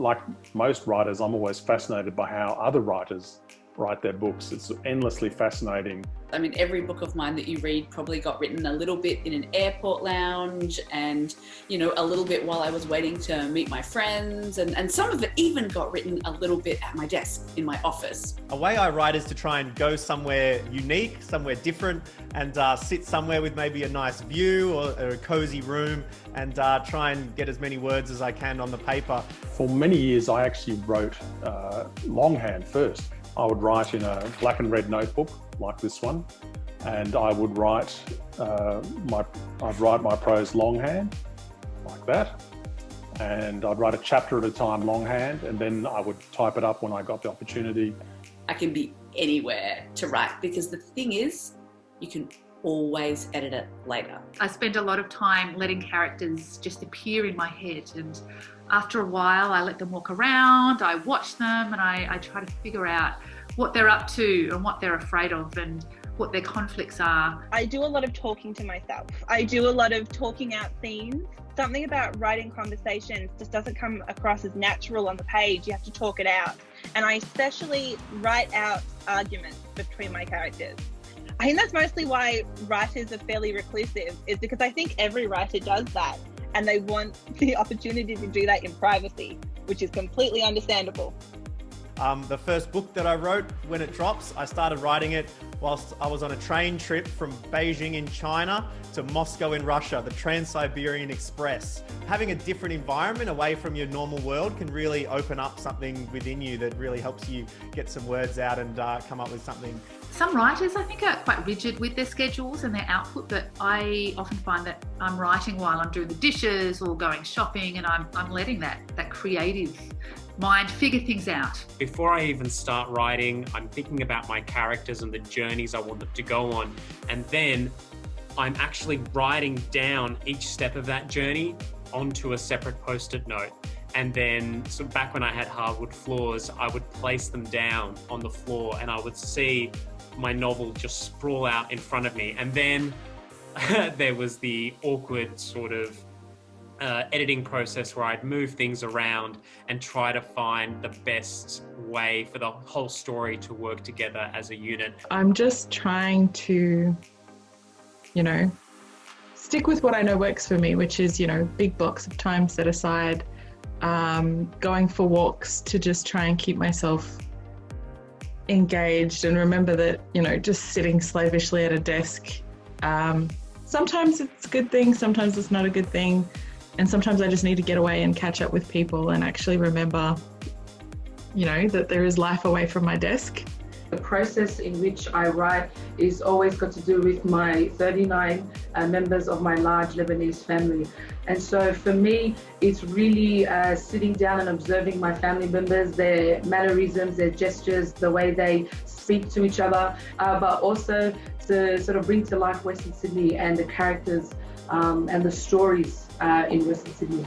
like most writers, I'm always fascinated by how other writers write their books. It's endlessly fascinating. I mean, every book of mine that you read probably got written a little bit in an airport lounge and, you know, a little bit while I was waiting to meet my friends. And some of it even got written a little bit at my desk in my office. A way I write is to try and go somewhere unique, somewhere different, and sit somewhere with maybe a nice view or a cozy room and try and get as many words as I can on the paper. For many years, I actually wrote longhand first. I would write in a black and red notebook like this one, and I would write my prose longhand like that, and I'd write a chapter at a time longhand, and then I would type it up when I got the opportunity. I can be anywhere to write because the thing is, you can always edit it later. I spend a lot of time letting characters just appear in my head, and after a while I let them walk around, I watch them, and I try to figure out what they're up to and what they're afraid of and what their conflicts are. I do a lot of talking to myself. I do a lot of talking out scenes. Something about writing conversations just doesn't come across as natural on the page. You have to talk it out. And I especially write out arguments between my characters. I think that's mostly why writers are fairly reclusive, is because I think every writer does that and they want the opportunity to do that in privacy, which is completely understandable. The first book that I wrote, when it drops, I started writing it whilst I was on a train trip from Beijing in China to Moscow in Russia, the Trans-Siberian Express. Having a different environment away from your normal world can really open up something within you that really helps you get some words out and come up with something. Some writers, I think, are quite rigid with their schedules and their output, but I often find that I'm writing while I'm doing the dishes or going shopping, and I'm letting that creative mind figure things out. Before I even start writing, I'm thinking about my characters and the journeys I want them to go on. And then I'm actually writing down each step of that journey onto a separate post-it note. And then, so back when I had hardwood floors, I would place them down on the floor and I would see my novel just sprawl out in front of me. And then there was the awkward sort of editing process where I'd move things around and try to find the best way for the whole story to work together as a unit. I'm just trying to, stick with what I know works for me, which is, big blocks of time set aside, going for walks to just try and keep myself engaged and remember that, just sitting slavishly at a desk, sometimes it's a good thing, sometimes it's not a good thing. And sometimes I just need to get away and catch up with people and actually remember, that there is life away from my desk. The process in which I write is always got to do with my 39 members of my large Lebanese family. And so for me, it's really sitting down and observing my family members, their mannerisms, their gestures, the way they speak to each other, but also to sort of bring to life Western Sydney and the characters and the stories in Western Sydney.